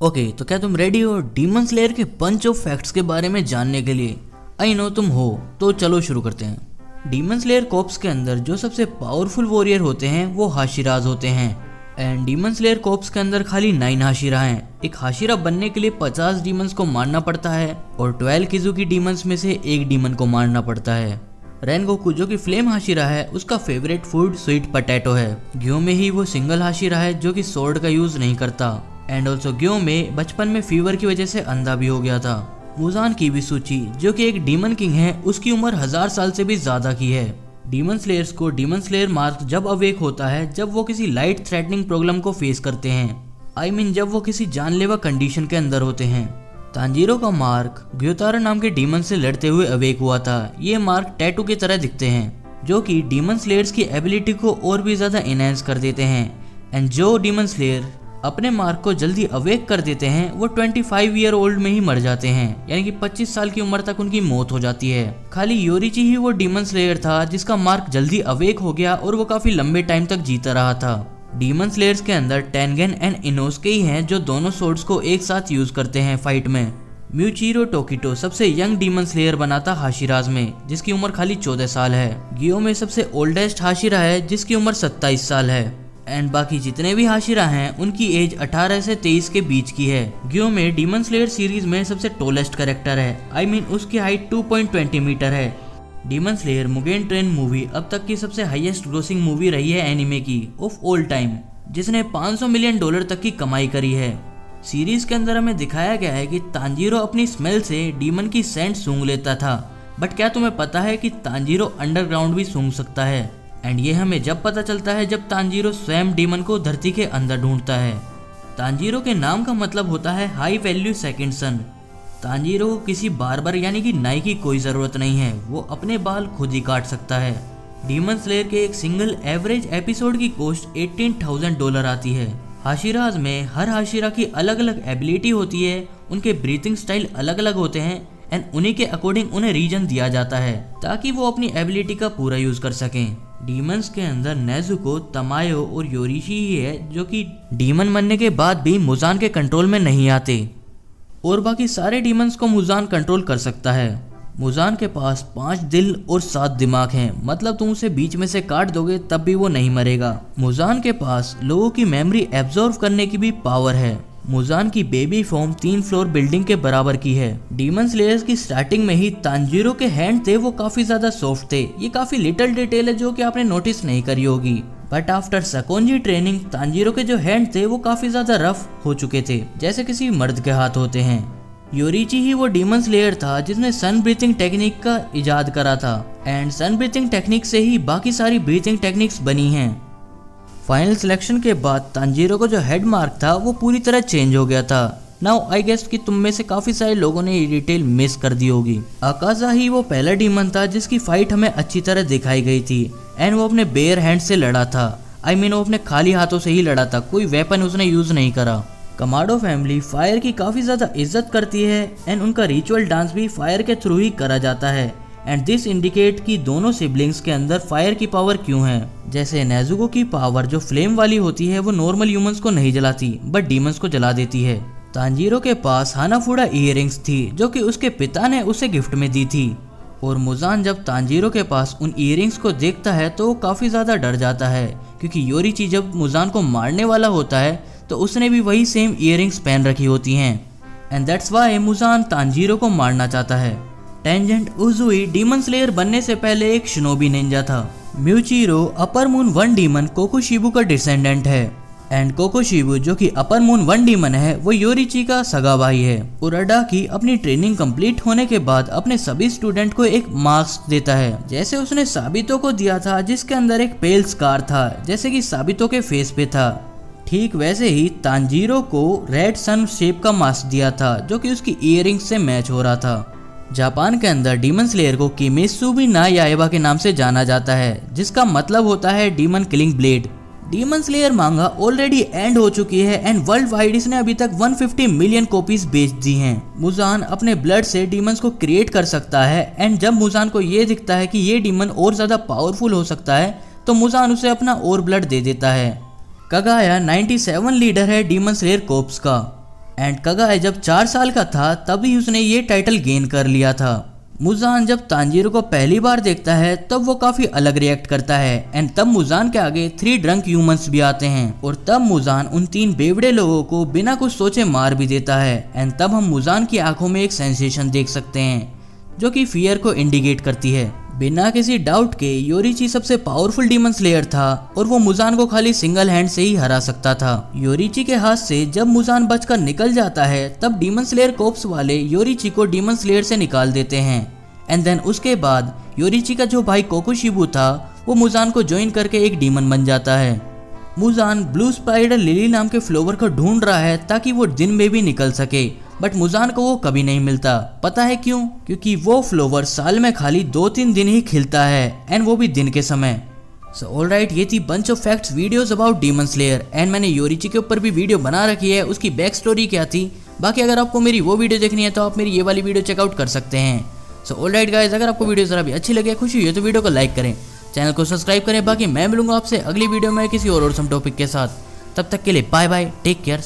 Okay, तो क्या तुम रेडी हो डीमन स्लेयर के बंच ऑफ फैक्ट्स के बारे में जानने के लिए? आई नो तुम हो, तो चलो शुरू करते हैं। डीमन स्लेयर कॉर्प्स के अंदर जो सबसे पावरफुल वॉरियर होते हैं वो हाशिराज होते हैं। एंड डीमन स्लेयर कॉर्प्स के अंदर खाली 9 हाशिरा हैं। एक हाशिरा बनने के लिए 50 डीमंस को मारना पड़ता है और 12 किजुकी डीमंस में से एक डीमन को मारना पड़ता है। रेनगोकू जो कि फ्लेम हाशिरा है, उसका फेवरेट फूड स्वीट पोटैटो है। ग्यो में ही वो सिंगल हाशिरा है जो कि स्वॉर्ड का यूज नहीं करता। एंड ऑल्सो ग्यो में बचपन में फीवर की वजह से अंधा भी हो गया था। मुजान की भी सूची जो कि एक डीमन किंग है, उसकी उम्र 1000 साल से भी ज्यादा की है। डीमन स्लेयर्स को डीमन स्लेयर मार्क जब अवेक होता है जब वो किसी लाइट थ्रेटनिंग प्रॉब्लम को फेस करते हैं। आई मीन जब वो किसी जानलेवा कंडीशन के अंदर होते हैं। तांजीरो का मार्क ग्योतारा नाम के डीमन से लड़ते हुए अवेक हुआ था। ये मार्क टैटू की तरह दिखते हैं जो कि डीमन स्लेयर्स की एबिलिटी को और भी ज्यादा एनहेंस कर देते हैं। एंड जो डीमन स्लेयर अपने मार्क को जल्दी अवेक कर देते हैं वो 25 ईयर ओल्ड में ही मर जाते हैं, यानी कि 25 साल की उम्र तक उनकी मौत हो जाती है। खाली योरिची ही वो डीमन स्लेयर था जिसका मार्क जल्दी अवेक हो गया और वो काफी लंबे टाइम तक जीता रहा था। डीमन स्लेयर्स के अंदर टेंगेन एंड इनोस्के ही हैं जो दोनों सोर्ड्स को एक साथ यूज करते हैं फाइट में। म्यूचिरो टोकिटो सबसे यंग डीमन स्लेयर बना था हाशिराज में, जिसकी उम्र खाली 14 साल है। गियो में सबसे ओल्डेस्ट हाशिरा है जिसकी उम्र 27 साल है। एंड बाकी जितने भी हाशिरा हैं उनकी एज 18 से 23 के बीच की है। ग्यो में डीमन स्लेयर सीरीज में सबसे टॉलेस्ट कैरेक्टर है। आई मीन उसकी हाइट 2.20 मीटर है। Demon slayer Mugen train movie अब तक की सबसे हाईएस्ट ग्रोसिंग मूवी रही है एनिमे की ऑफ ऑल टाइम, जिसने $500 मिलियन तक की कमाई करी है। सीरीज के अंदर हमें दिखाया गया है कि तांजीरो अपनी स्मेल से डीमन की सेंट सूंघ लेता था। बट क्या तुम्हें पता है कि तांजीरो अंडरग्राउंड भी सूंघ सकता है? एंड ये हमें जब पता चलता है जब तांजीरो स्वयं डीमन को धरती के अंदर ढूंढता है। तांजीरो के नाम का मतलब होता है हाई वैल्यू सेकंड सन। तांजीरो को किसी बार्बर यानी कि नाई की कोई जरूरत नहीं है, वो अपने बाल खुद ही काट सकता है। डीमन स्लेयर के एक सिंगल एवरेज एपिसोड की कॉस्ट $18,000 आती है। हाशिराज में हर हाशिरा की अलग अलग एबिलिटी होती है, उनके ब्रीथिंग स्टाइल अलग अलग होते हैं एंड उन्हीं के अकॉर्डिंग उन्हें रीजन दिया जाता है ताकि वो अपनी एबिलिटी का पूरा यूज कर सकें। डीमंस के अंदर नेजुको, तमायो और योरिशी ही है जो कि डीमन बनने के बाद भी मुजान के कंट्रोल में नहीं आते और बाकी सारे डीमंस को मुजान कंट्रोल कर सकता है। मुजान के पास 5 दिल और 7 दिमाग हैं, मतलब तुम उसे बीच में से काट दोगे तब भी वो नहीं मरेगा। मुजान के पास लोगों की मेमोरी एब्जॉर्व करने की भी पावर है। मुजान की बेबी फॉर्म 3 फ्लोर बिल्डिंग के बराबर की है। डीमन स्लेयर्स की स्टार्टिंग में ही तांजीरो के हैंड थे वो काफी ज्यादा सॉफ्ट थे। ये काफी लिटिल डिटेल है जो कि आपने नोटिस नहीं करी होगी। बट आफ्टर सकोंजी ट्रेनिंग तांजीरो के जो हैंड थे वो काफी ज्यादा रफ हो चुके थे, जैसे किसी मर्द के हाथ होते हैं। योरिची ही वो डीमन स्लेयर था जिसने सन ब्रीथिंग टेक्निक का इजाद करा था एंड सन ब्रीथिंग टेक्निक से ही बाकी सारी ब्रीथिंग टेक्निक्स बनी हैं। फाइनल सिलेक्शन के बाद तांजीरो को जो हेड मार्क था वो पूरी तरह चेंज हो गया था। नाउ आई गेस कि तुम में से काफी सारे लोगों ने ये डिटेल मिस कर दी होगी। अकाजा ही वो पहला डीमन था जिसकी फाइट हमें अच्छी तरह दिखाई गई थी एंड वो अपने बेयर हैंड से लड़ा था। आई मीन वो अपने खाली हाथों से ही लड़ा था, कोई वेपन उसने यूज नहीं करा। कमाडो फैमिली फायर की काफी ज्यादा इज्जत करती है एंड उनका रिचुअल डांस भी फायर के थ्रू ही करा जाता है। एंड दिस इंडिकेट कि दोनों सिबलिंग्स के अंदर फायर की पावर क्यों है। जैसे नेजुको की पावर जो फ्लेम वाली होती है वो नॉर्मल ह्यूमंस को नहीं जलाती बट डीमंस को जला देती है। तांजीरो के पास हानाफुड़ा इयररिंग्स थी जो कि उसके पिता ने उसे गिफ्ट में दी थी और मुजान जब तांजीरो के पास उन इयररिंग्स को देखता है तो वो काफी ज्यादा डर जाता है क्योंकि योरिची जब मुजान को मारने वाला होता है तो उसने भी वही सेम इयररिंग्स पहन रखी होती हैं and that's why Muzan Tanjiro को मारना चाहता है। टेंजेंट उजुई डीमन स्लेयर बनने से पहले एक शिनोबी निंजा था। म्यूचिरो अपर मून 1 डीमन कोकोशिबू का डिसेंडेंट है एंड कोकोशिबू जो कि अपर मून 1 डीमन है वो योरिची का सगा भाई है। उराडा की अपनी ट्रेनिंग कंप्लीट होने के बाद अपने सभी स्टूडेंट को एक मास्क देता है जैसे उसने साबितो को दिया था, जिसके अंदर एक पेल स्कार था जैसे कि साबितो के फेस पे था। ठीक वैसे ही तांजीरो को रेड सन शेप का मास्क दिया था जो कि उसकी इयररिंग्स से मैच हो रहा था। जापान के अंदर डीमन स्लेयर को किमेत्सुबी ना याइबा के नाम से जाना जाता है जिसका मतलब होता है demon killing blade. Demon slayer मांगा ऑलरेडी एंड हो चुकी है एंड वर्ल्ड वाइड इसने अभी तक 150 मिलियन कॉपीज बेच दी हैं। मुजान अपने ब्लड से डीमंस को क्रिएट कर सकता है एंड जब मुजान को ये दिखता है कि ये डीमन और ज्यादा पावरफुल हो सकता है तो मुजान उसे अपना और ब्लड दे देता है। कगाया 97 लीडर है डीमन स्लेयर कॉर्प्स का एंड कगाई जब 4 साल का था तभी उसने ये टाइटल गेन कर लिया था। मुजान जब तांजीरो को पहली बार देखता है तब वो काफी अलग रिएक्ट करता है एंड तब मुजान के आगे 3 ड्रंक ह्यूमंस भी आते हैं और तब मुजान उन 3 बेवड़े लोगों को बिना कुछ सोचे मार भी देता है एंड तब हम मुजान की आंखों में एक सेंसेशन देख सकते हैं जो कि फियर को इंडिकेट करती है। बिना किसी डाउट के योरीची सबसे पावरफुल डीमन स्लेयर था और वो मुजान को खाली सिंगल हैंड से ही हरा सकता था। योरीची के हाथ से जब मुजान बचकर निकल जाता है तब डीमन स्लेयर कोप्स वाले योरीची को डीमन स्लेयर से निकाल देते हैं एंड देन उसके बाद योरीची का जो भाई कोकोशिबू था वो मुजान को ज्वाइन करके एक डीमन बन जाता है। मुजान ब्लू स्पाइडर लिली नाम के फ्लावर को ढूंढ रहा है ताकि वो दिन में भी निकल सके, बट मुजान को वो कभी नहीं मिलता। पता है क्यों? क्योंकि वो फ्लावर साल में खाली 2-3 दिन ही खिलता है एंड वो भी दिन के समय। सो ऑलराइट, ये थी bunch of facts videos about demon slayer and मैंने योरीची के ऊपर भी वीडियो बना रखी है, उसकी बैक स्टोरी क्या थी। बाकी अगर आपको मेरी वो वीडियो देखनी है तो आप मेरी ये वाली वीडियो चेकआउट कर सकते हैं। सो ऑलराइट गाइस, अगर आपको वीडियो जरा भी अच्छी लगे, खुशी हुई तो वीडियो को लाइक करें, चैनल को सब्सक्राइब करें। बाकी मैं मिलूंगा आपसे अगली वीडियो में किसी और सम टॉपिक के साथ। तब तक के लिए बाय बाय, टेक केयर।